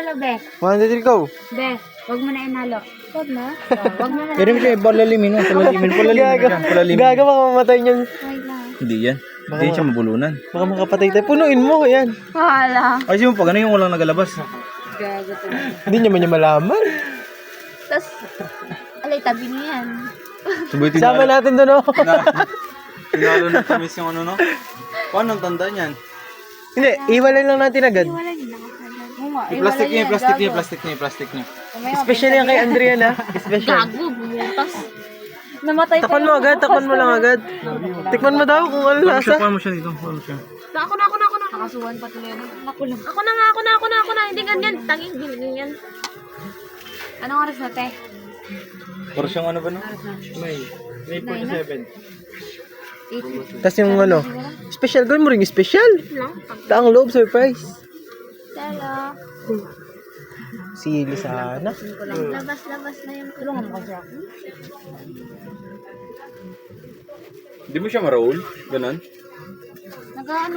inalo, be. 1, 2, 3, go. Be, wag mo na inalo. Wag na? Wag mo na. Pwede mo siya palalimin mo. Palalimin. Gaga baka mamatay niyan. Wait lang. Hindi yan. Hindi siya mabulunan. Baka makapatay tayo. Punuin mo, yan. Wala. Ay, siya mo pag ano yung walang nagalabas. Gago talaga. Hindi naman niya malaman. Tapos, alay, tabi niya yan. Sabay Sama natin doon, oh. Tinalo na tamis yung ano, no? Paano ang tanda niyan? Hindi, iwalay lang natin agad. Wala din nakakagad. Oo nga, Yung plastic niya. Special yan kay Andrea na. Special. Gago, bumutas. Namatay pa Takpan mo agad, takpan mo lang agad. Tikman mo daw kung ano lasa. Paano mo siya dito? Paano siya? Ako na. Nakasuhan pa tuloy. Ako lang. Ako na. Hindi ganyan. Tanging ganyan. Anong oras na, te? Para siyang ano ba, no? May 8. Tapos yung ano, special. Gawin mo rin yung special. Lang. Taang loob, surprise. Hello. Sili sana. Labas na yung tulungan mo kasi ako. Hindi mo siya ma-roll? Ganon? Nag-ano